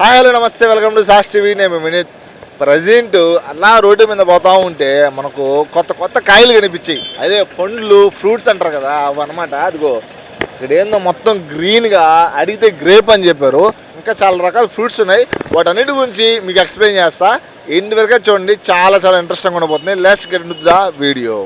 Hi hello నమస్తే welcome to sauce TV. నేను Vineet. Present అలా రోడ్డు మీద పోతా ఉంటే మనకు కొత్త కొత్త కాయలు కనిపించాయి. అదే పండ్లు ఫ్రూట్స్ అంటారు కదా అవి అనమాట. అదిగో ఇక్కడ ఏందో మొత్తం గ్రీన్గా అడిగితే గ్రేప్ అని చెప్పారు. ఇంకా చాలా రకాల ఫ్రూట్స్ ఉన్నాయి. వాటన్నిటి గురించి మీకు ఎక్స్ప్లెయిన్ చేస్తా. ఎండ్ వరకే చూడండి, చాలా చాలా ఇంట్రెస్టింగ్ ఉండబోతుంది. Let's get into the video.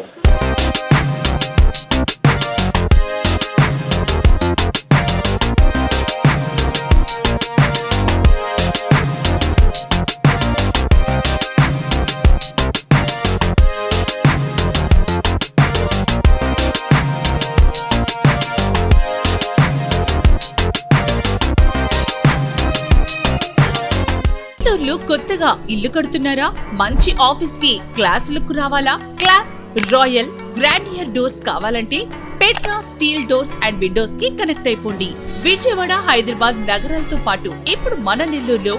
కొత్తగా ఇల్లు కడుతున్నారా? మంచి ఆఫీస్ కి క్లాస్ లుక్ రావాలా? క్లాస్ రాయల్ గ్రాండియర్ డోర్స్ కావాలంటే Petra steel doors and Windows కి కనెక్ట్ అయిపోండి. విజయవాడ, హైదరాబాద్ నగరాలతో పాటు ఇప్పుడు మన నెల్లూరులో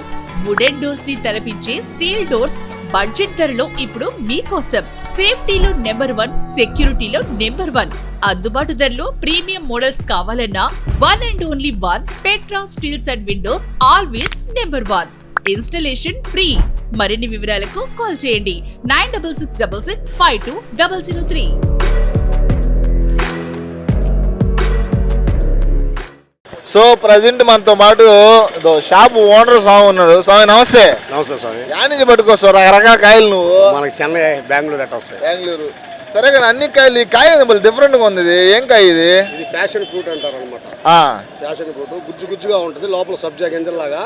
వుడెన్ డోర్స్ ని తలపించే స్టీల్ డోర్స్ బడ్జెట్ ధరలో ఇప్పుడు మీకోసం. సేఫ్టీలో నెంబర్ 1, సెక్యూరిటీలో నెంబర్ 1, అందుబాటు ధరలో ప్రీమియం మోడల్స్ కావాలన్నా 1 and only 1 Petra steels and windows always number 1. Installation free. మరిన్ని వివరాలకు కాల్ చేయండి 9666652003. సో ప్రజెంట్ మనతో పాటు షాప్ ఓనర్ స్వామి ఉన్నాడు. స్వామి నమస్తే. నమస్తే స్వామి. యాడ్ నుంచి పట్టుకొస్తావు రకరకాల కాయలు నువ్వు? మనకి చెన్నై, బెంగళూరు అట్లా వస్తాయి. బెంగళూరు. సరే కానీ అన్ని కాయలు, ఈ కాయ డిఫరెంట్గా ఉంది. ఇది ఏం కాయ ఇది? ఇది ప్యాషన్ ఫ్రూట్ అంటారు అనమాట. ప్యాషన్ ఫ్రూట్ గుజ్జు గుజ్జుగా ఉంటుంది, లోపల సబ్జా గింజల్లాగా.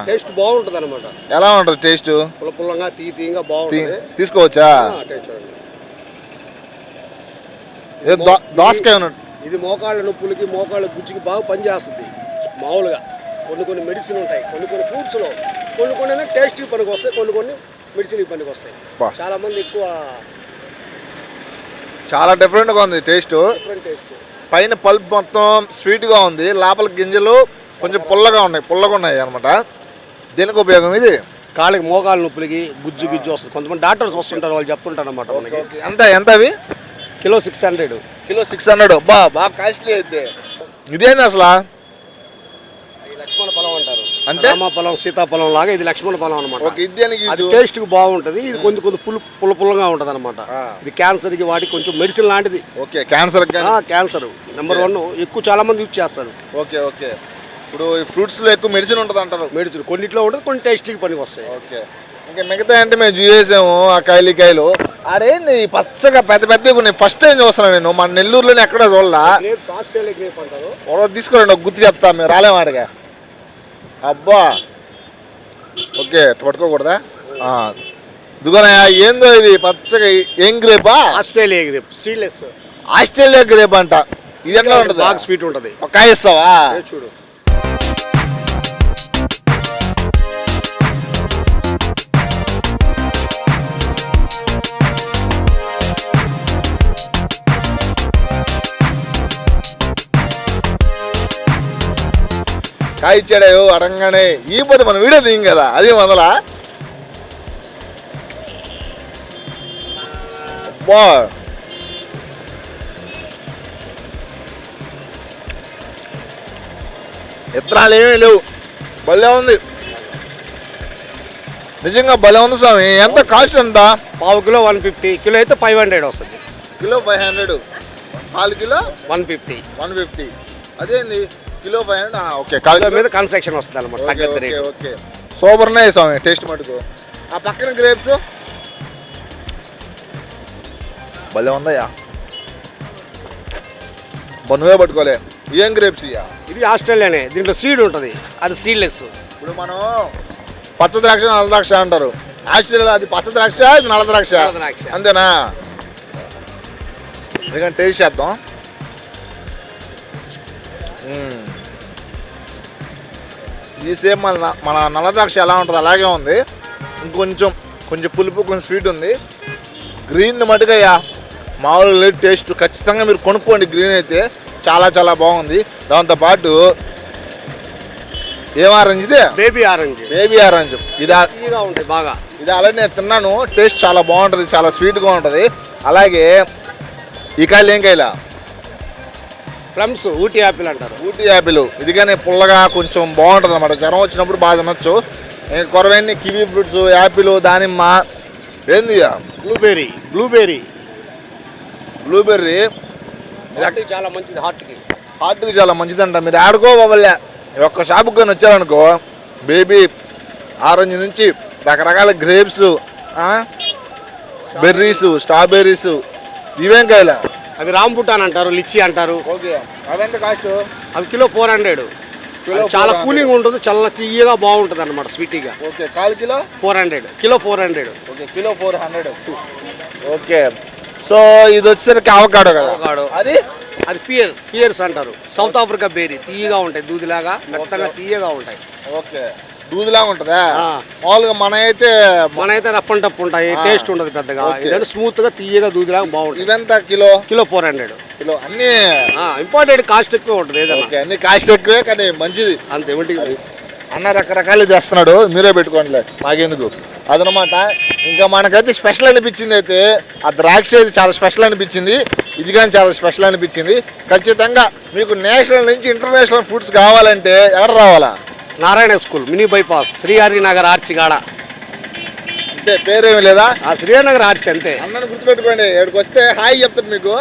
టేస్ట్ బాగుంటుంది అనమాట. ఎలా ఉంటుంది టేస్ట్? పుల్లగా తీయంగా బాగుంటుంది. తీసుకోవచ్చా? దోసకాయ ఉన్నట్టు. ఇది మోకాళ్ళ నొప్పులకి, మోకాళ్ళ గుజ్జుకి బాగా పనిచేస్తుంది. మామూలుగా కొన్ని మెడిసిన్ ఉంటాయి, కొన్ని ఫ్రూట్స్లో కొన్ని టేస్ట్కి పనికి వస్తాయి, కొన్ని మెడిసిన్కి పనికి వస్తాయి. చాలా మంది ఎక్కువ చాలా డిఫరెంట్గా ఉంది టేస్ట్. పైన పల్ప్ మొత్తం స్వీట్గా ఉంది, లోపల గింజలు కొంచెం పుల్లగా ఉన్నాయి అనమాట. దేనికి ఉపయోగం ఇది? కాళ్ళకి మోకాళ్ళ నొప్పులకి గుజ్జు వస్తుంది. కొంతమంది డాక్టర్స్ వస్తుంటారు, వాళ్ళు చెప్తుంటారు అనమాట మనకి. ఎంత అవి? కిలో 600. కిలో 600. బాగా కాస్ట్లీ అయితే. ఇదేంది అసలు? లక్ష్మణ ఫలం అంటారు. అంటే రామఫలం, సీతాఫలం లాగా ఇది లక్ష్మణ ఫలం అనమాట. ఇది టేస్ట్ కి బాగుంటది. ఇది కొంచెం పుల్లగా ఉంటది అనమాట. ఇది క్యాన్సర్ కి వాటికి కొంచెం మెడిసిన్ లాంటిది. ఓకే. క్యాన్సర్ నెంబర్ 1 ఎక్కువ చాలా మంది యూజ్ చేస్తారు. ఓకే. ఇప్పుడు ఈ ఫ్రూట్స్ లో ఎక్కువ మెడిసిన్ ఉంటుంది అంటారు. మెడిసిన్ కొన్నిట్లో ఉంటుంది, కొన్ని టేస్ట్ కి పనికి వస్తాయి. ఓకే. ఇంకా మిగతా అంటే మేము చూసేసాము ఆ కాయలు. అదేంది పచ్చగా పెద్దగా ఉన్నాయి. ఫస్ట్ టైం చూస్తున్నాను నేను. మన నెల్లూరులోనే ఎక్కడ చూడాలా. ఆస్ట్రేలియా గ్రేప్ అంటారు. తీసుకోండి, ఒక గుర్తు చెప్తా. మేము రాలేము అడిగా. అబ్బా ఓకే. పట్టుకోకూడదా? ఇదిగోనయా. ఏందో ఇది పచ్చగా? ఏం గ్రేపా? Australia grape, seedless. Australia grape అంట. ఇది ఎట్లా ఉంటుంది? బాగా స్వీట్ ఉంటుంది. ఒక కాయ ఇస్తావా? చూడు. కాయ ఇచ్చాడు అడగానే. ఈ పోతే మనం వీడియో తీయం కదా, అదే మొదల. అబ్బా ఇత్తనాలు ఏమీ లేవు. భలే ఉంది, నిజంగా భలే ఉంది స్వామి. ఎంత కాస్ట్? ఎంత? పావు కిలో 150, కిలో అయితే 500 వస్తుంది. Kilo 500, 4 kilo 150. అదేంది కిలో 500? ఓకే. కాలు మీద కన్సెక్షన్ వస్తుంది అనమాట. ఓకే. సూపర్ ఉన్నాయి స్వామి టేస్ట్ మటుకు. ఆ పక్కన గ్రేప్స్ భలే ఉందయ్యా. నువ్వే పట్టుకోలే. ఏం గ్రేప్స్ ఇయ్యా? ఇది ఆస్ట్రేలియానే. దీంట్లో సీడ్ ఉంటుంది, అది సీడ్లెస్. ఇప్పుడు మనం పచ్చ ద్రాక్ష, నల్ల ద్రాక్ష అంటారు. ఆస్ట్రేలియా అది పచ్చ ద్రాక్ష, ఇది నల్ల ద్రాక్ష. అంతేనా? ఎందుకంటే టేస్ట్ చేద్దాం. ఈ సేమ్ మన నల్ల ద్రాక్ష ఎలా ఉంటుంది అలాగే ఉంది. కొంచెం పులుపు, కొంచెం స్వీట్ ఉంది. గ్రీన్ మటుకయ్యా మామూలు లేదు టేస్ట్. ఖచ్చితంగా మీరు కొనుక్కోండి. గ్రీన్ అయితే చాలా చాలా బాగుంది. దాంతోపాటు ఏం ఆరెంజ్? ఇదే బేబీ ఆరెంజ్. ఇది ఉంటుంది బాగా. ఇది అలాగే నేను తిన్నాను. టేస్ట్ చాలా బాగుంటుంది, చాలా స్వీట్గా ఉంటుంది. అలాగే ఈ కాయలు ఏం కాయలా? ప్లమ్స్ ఊటీ యాపిల్ అంటారు. ఊటీ యాపిల్ ఇది కానీ పుల్లగా కొంచెం బాగుంటుంది అనమాట. జ్వరం వచ్చినప్పుడు బాగా తినొచ్చు. కొరవన్నీ కివీ ఫ్రూట్స్, యాపిల్, దానిమ్మ, ఏంది బ్లూబెర్రీ చాలా మంచిది హార్ట్కి చాలా మంచిదంట. మీరు ఆడుకోవాలే ఒక్క షాపుకి కానీ వచ్చారనుకో బేబీ ఆరెంజ్ నుంచి రకరకాల గ్రేప్స్, బెర్రీస్, స్ట్రాబెర్రీస్, ఇవేం కాయలా అవి రాంబుటాన్ అంటారు, లిచ్చి అంటారు. ఓకే అవెంత కాస్ట్? అవి కిలో 400. చాలా కూలింగ్ ఉంటుంది, చాలా తీయగా బాగుంటుంది అనమాట, స్వీటీగా. ఓకే కాల్ kilo 400, kilo 400. Okay kilo 400. Okay so ఇది వచ్చేసరికి అవకాడో కదా. అది పియర్స్ అంటారు. సౌత్ ఆఫ్రికా బేరీ తీయగా ఉంటాయి, దూదిలాగా మెత్తగా తీయగా ఉంటాయి. ఓకే దూదిలాగా ఉంటుందా? మామూలుగా మన అయితే రఫ్ అండ్ టఫ్ ఉంటాయి, టేస్ట్ ఉండదు పెద్దగా. ఇదంటే స్మూత్ గా తీయగా దూదిలాగా బాగుంటుంది. ఇదంతా కిలో 400. కిలో అన్ని ఇంపార్టెంట్ కాస్ట్ ఎక్కువ ఉంటుంది ఏదైనా. ఓకే అన్ని కాస్ట్ ఎక్కువే కానీ మంచిది అంతే. అన్న రకరకాలు తెస్తున్నాడు, మీరే పెట్టుకోండిలే మాకెందుకు అదనమాట. ఇంకా మనకైతే స్పెషల్ అనిపించింది అయితే ఆ ద్రాక్ష అయితే చాలా స్పెషల్ అనిపించింది. ఇది కానీ చాలా స్పెషల్ అనిపించింది. ఖచ్చితంగా మీకు నేషనల్ నుంచి ఇంటర్నేషనల్ ఫుడ్స్ కావాలంటే ఎవరు రావాలా? Narayana school, mini bypass, Srihari Nagar ఆర్చిగాడ. అంతే, పేరేమి లేదా? శ్రీహరినగర్ ఆర్చి అంతే. అన్నను గుర్తుపెట్టుకోండి, ఇక్కడికి వస్తే హాయ్ చెప్తాడు మీకు.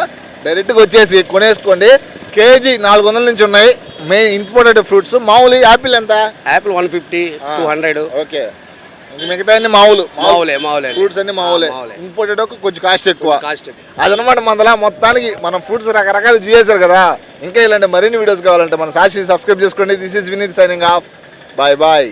డైరెక్ట్గా వచ్చేసి కొనేసుకోండి. కేజీ 400 నుంచి ఉన్నాయి మెయిన్ ఇంపోర్టెడ్ ఫ్రూట్స్. మామూలు యాపిల్ ఎంత? యాపిల్ 150, 200. ఓకే మిగతా అన్ని మామూలు ఫ్రూట్స్ అన్ని మామూలే. ఇంపోర్టెడ్ కొంచెం కాస్ట్ ఎక్కువ. అదనమాట మందల మొత్తానికి మనం ఫ్రూట్స్ రకరకాలు చేసారు కదా. ఇంకా ఇలాంటి మరిన్ని వీడియోస్ కావాలంటే మన సాక్షి సబ్స్క్రైబ్ చేసుకోండి. This is Vineeth signing off. Bye bye.